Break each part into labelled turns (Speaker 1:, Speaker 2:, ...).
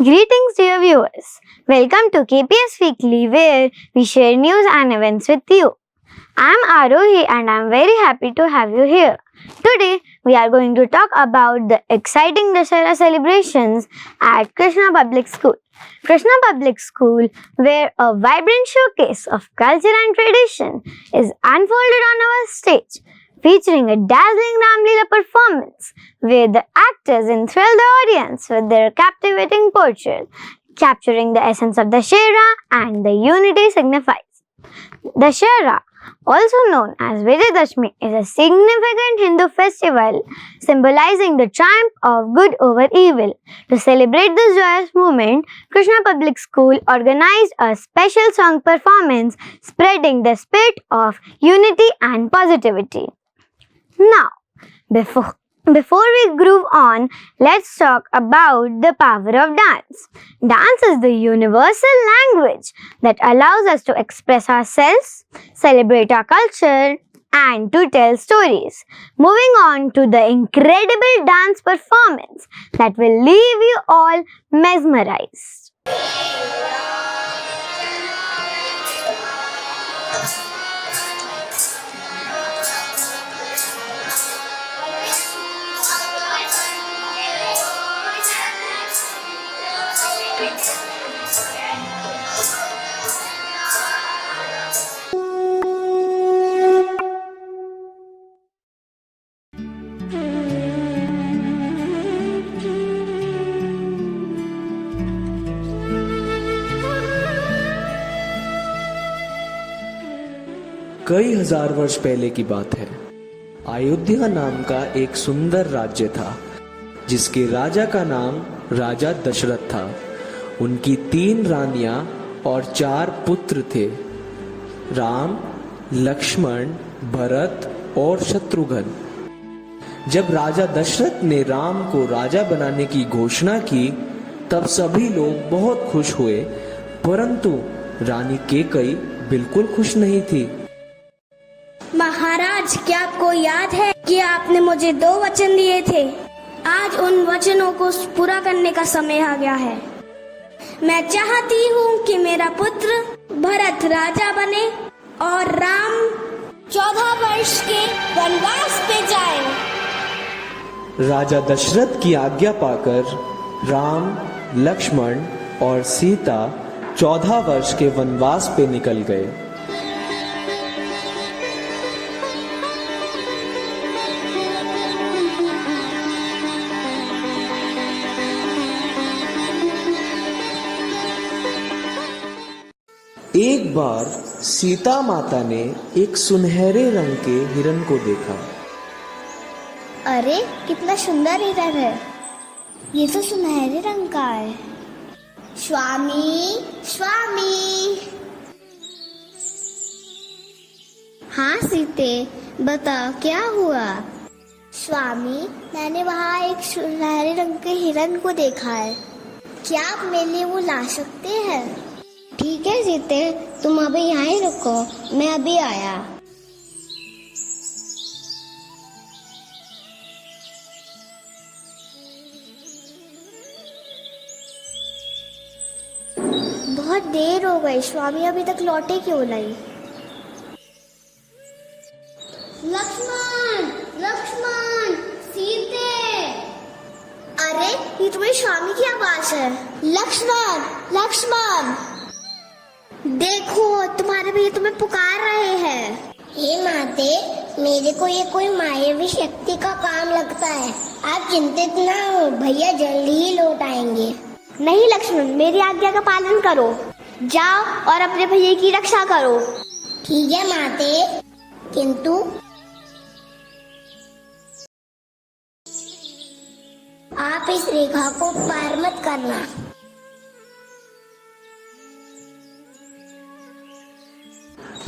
Speaker 1: Greetings, dear viewers. Welcome to KPS Weekly, where we share news and events with you. I'm Arohi and I'm very happy to have you here. Today, we are going to talk about the exciting Dussehra celebrations at Krishna Public School. Krishna Public School, where a vibrant showcase of culture and tradition is unfolded on our stage, featuring a dazzling Ramlila performance where the actors enthrall the audience with their captivating portrayal, capturing the essence of Dussehra and the unity signifies. Dussehra, also known as Vijayadashmi, is a significant Hindu festival symbolizing the triumph of good over evil. To celebrate this joyous moment, Krishna Public School organized a special song performance spreading the spirit of unity and positivity. Now, before we groove on, let's talk about the power of dance. Dance is the universal language that allows us to express ourselves, celebrate our culture, and to tell stories. Moving on to the incredible dance performance that will leave you all mesmerized.
Speaker 2: कई हजार वर्ष पहले की बात है। अयोध्या नाम का एक सुंदर राज्य था, जिसके राजा का नाम राजा दशरथ था। उनकी 3 रानियां और 4 पुत्र थे, राम, लक्ष्मण, भरत और शत्रुघ्न। जब राजा दशरथ ने राम को राजा बनाने की घोषणा की, तब सभी लोग बहुत खुश हुए, परंतु रानी कैकेयी बिल्कुल खुश नहीं थी।
Speaker 3: महाराज, क्या आपको याद है कि आपने मुझे 2 वचन दिए थे? आज उन वचनों को पूरा करने का समय आ गया है। मैं चाहती हूँ कि मेरा पुत्र भरत राजा बने और राम 14 वर्ष के वनवास पे जाए।
Speaker 2: राजा दशरथ की आज्ञा पाकर राम, लक्ष्मण और सीता 14 वर्ष के वनवास पे निकल गए। एक बार सीता माता ने एक सुनहरे रंग के हिरण को देखा।
Speaker 3: अरे, कितना सुंदर हिरण है! ये तो सुनहरे रंग का है। स्वामी, स्वामी। हाँ सीते, बताओ क्या हुआ? स्वामी, मैंने वहाँ एक सुनहरे रंग के हिरण को देखा है। क्या आप मेरे लिए वो ला सकते हैं? ठीक है सीते, तुम अभी यहाँ ही रुको, मैं अभी आया। बहुत देर हो गई, स्वामी अभी तक लौटे क्यों नहीं? लक्ष्मण, लक्ष्मण, सीते! अरे, ये तुम्हारे स्वामी की आवाज है। लक्ष्मण, लक्ष्मण! देखो, तुम्हारे भैया तुम्हें पुकार रहे हैं। हे माते, मेरे को ये कोई मायावी शक्ति का काम लगता है। आप चिंतित ना हो, भैया जल्दी ही लौट आएंगे। नहीं लक्ष्मण, मेरी आज्ञा का पालन करो। जाओ और अपने भैया की रक्षा करो। ठीक है माते, किंतु आप इस रेखा को पार मत करना।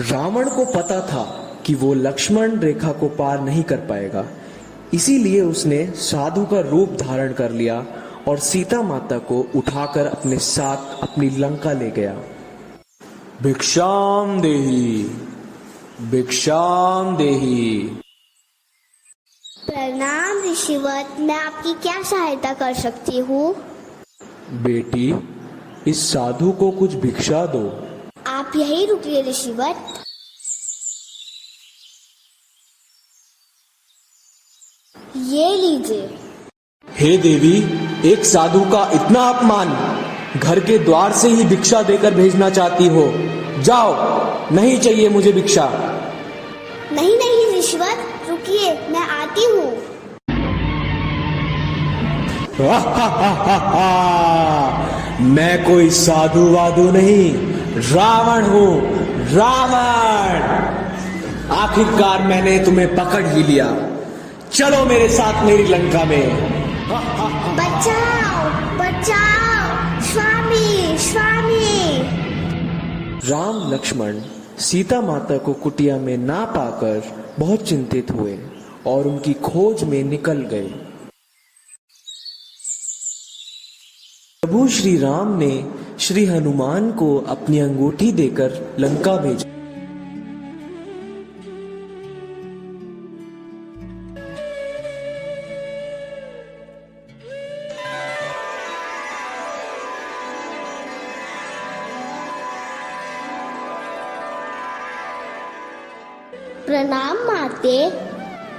Speaker 2: रावण को पता था कि वो लक्ष्मण रेखा को पार नहीं कर पाएगा, इसीलिए उसने साधु का रूप धारण कर लिया और सीता माता को उठाकर अपने साथ अपनी लंका ले गया। भिक्षाम देही, भिक्षाम देही।
Speaker 3: प्रणाम ऋषिवत, मैं आपकी क्या सहायता कर सकती हूँ?
Speaker 2: बेटी, इस साधु को कुछ भिक्षा दो।
Speaker 3: आप यही रुकिए ऋषिवर। ये लीजिए।
Speaker 2: हे देवी, एक साधु का इतना अपमान, घर के द्वार से ही भिक्षा देकर भेजना चाहती हो। जाओ, नहीं चाहिए मुझे भिक्षा।
Speaker 3: नहीं नहीं ऋषिवर, रुकिए, मैं आती हूँ।
Speaker 2: मैं कोई साधु वाधु नहीं, रावण हूँ, रावण। आखिरकार मैंने तुम्हें पकड़ ही लिया। चलो मेरे साथ मेरी लंका में।
Speaker 3: बचाओ बचाओ, स्वामी स्वामी।
Speaker 2: राम लक्ष्मण सीता माता को कुटिया में ना पाकर बहुत चिंतित हुए और उनकी खोज में निकल गए। प्रभु श्री राम ने श्री हनुमान को अपनी अंगूठी देकर लंका भेजा।
Speaker 3: प्रणाम माते।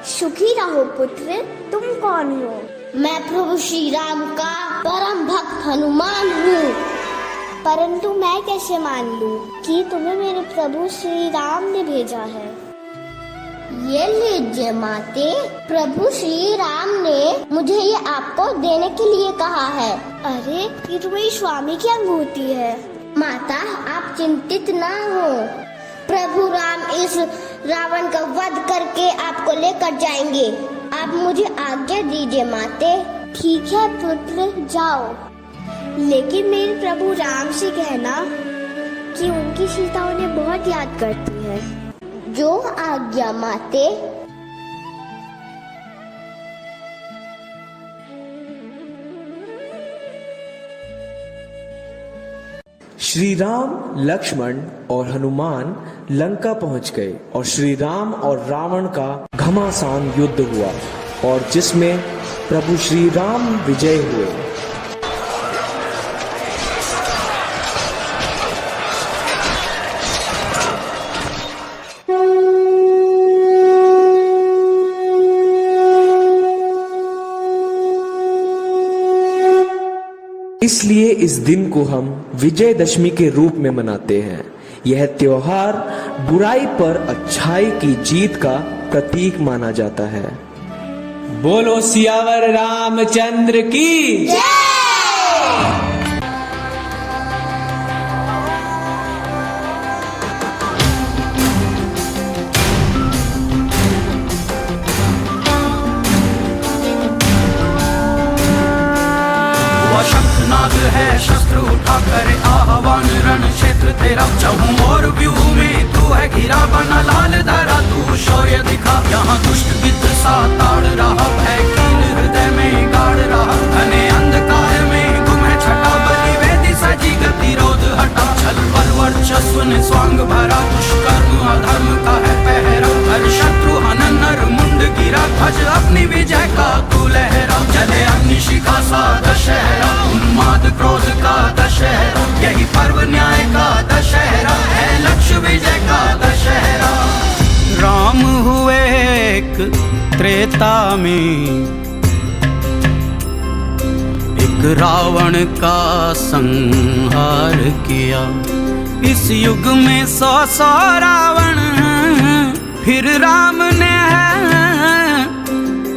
Speaker 3: सुखी रहो पुत्र। तुम कौन हो? मैं प्रभु श्री राम का परम भक्त हनुमान हूँ। परंतु मैं कैसे मान लूँ कि तुम्हें मेरे प्रभु श्री राम ने भेजा है? ये लीजिए माते, प्रभु श्री राम ने मुझे ये आपको देने के लिए कहा है। अरे, ये तो मेरी स्वामी की अंगूठी है। माता, आप चिंतित ना हो। प्रभु राम इस रावण का वध करके आपको लेकर जाएंगे। आप मुझे आज्ञा दीजिए माते। ठीक है पुत्र, जाओ। लेकिन मेरे प्रभु राम से कहना कि उनकी सीता उन्हें बहुत याद करती है। जो आज्ञा माते।
Speaker 2: श्री राम, लक्ष्मण और हनुमान लंका पहुंच गए और श्री राम और रावण का घमासान युद्ध हुआ और जिसमें प्रभु श्री राम विजय हुए। इसलिए इस दिन को हम विजयदशमी के रूप में मनाते हैं। यह त्योहार बुराई पर अच्छाई की जीत का प्रतीक माना जाता है। बोलो सियावर रामचंद्र की जय।
Speaker 4: शंखनाद है शस्त्र उठा कर आह्वान, रण क्षेत्र तेरा चहूं और व्यूह में तू है घिरा बना लाल धारा, तू शौर्य दिखा। यहाँ दुष्ट गिद्ध सा ताड़ रहा, भय कीन हृदय में गाड़ रहा। घने अंधकार में गुम है छटा, बलि वेदी सजी गतिरोध हटा। छल बल वर्चस्व ने स्वांग भरा, दुष्कर्म अधर्म का है पहरा। हर शत्रु हनन नर मुंड गिरा, ध्वज अपनी विजय का तू लहरा। जले अग्निशिखा सा दशहरा, उन्माद क्रोध का दशहरा। यही पर्व न्याय का दशहरा है, लक्ष्य विजय का दशहरा। राम हुए एक त्रेता में, एक रावण का संहार किया। इस युग में 100 रावण, फिर राम ने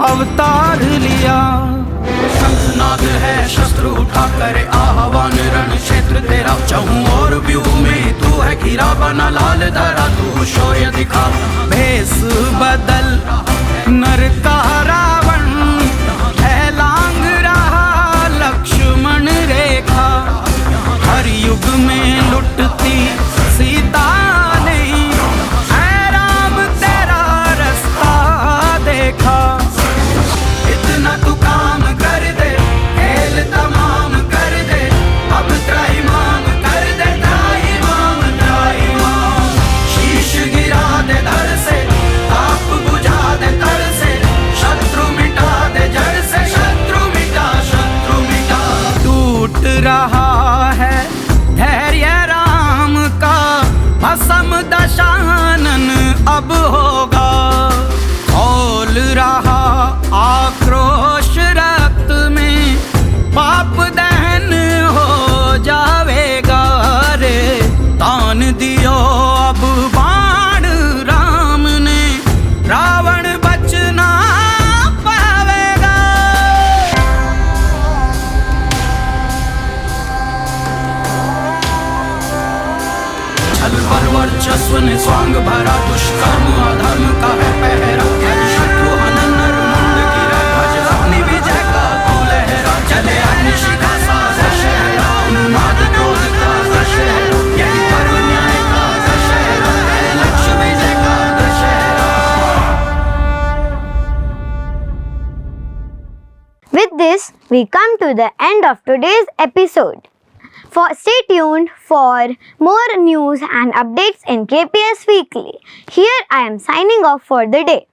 Speaker 4: अवतार लिया। शंखनाद है शस्त्र उठा कर आह्वान, रण क्षेत्र तेरा चहूं और व्यूह में तू है घिरा बना लाल धारा। तू शौर्य दिखा, भेष बदल नर का रावण है लांग रहा लक्ष्मण रेखा। हर युग में लुटती सीता नहीं, है राम तेरा रास्ता देखा। इतना तू काम कर दे, खेल तमाम कर दे। अब त्राहिमाम कर दे, त्राहिमाम त्राहिमाम। शीश गिरा दे धड़ से, ताप बुझा दे तड़ से। शत्रु वर्चस्व ने स्वांग भरा, दुष्कर्म अधर्म का है पहरा, शत्रु हनन नर मुंड गिरा, ध्वज अपनी विजय का तू लहरा, चले अग्निशिखा सा दशहरा, उन्माद क्रोध का दशहरा, यही पर्व न्याय का दशहरा है, लक्ष्य विजय का Dussehra.
Speaker 1: With this, we come to the end of today's episode. Stay tuned for more news and updates in KPS Weekly. Here I am signing off for the day.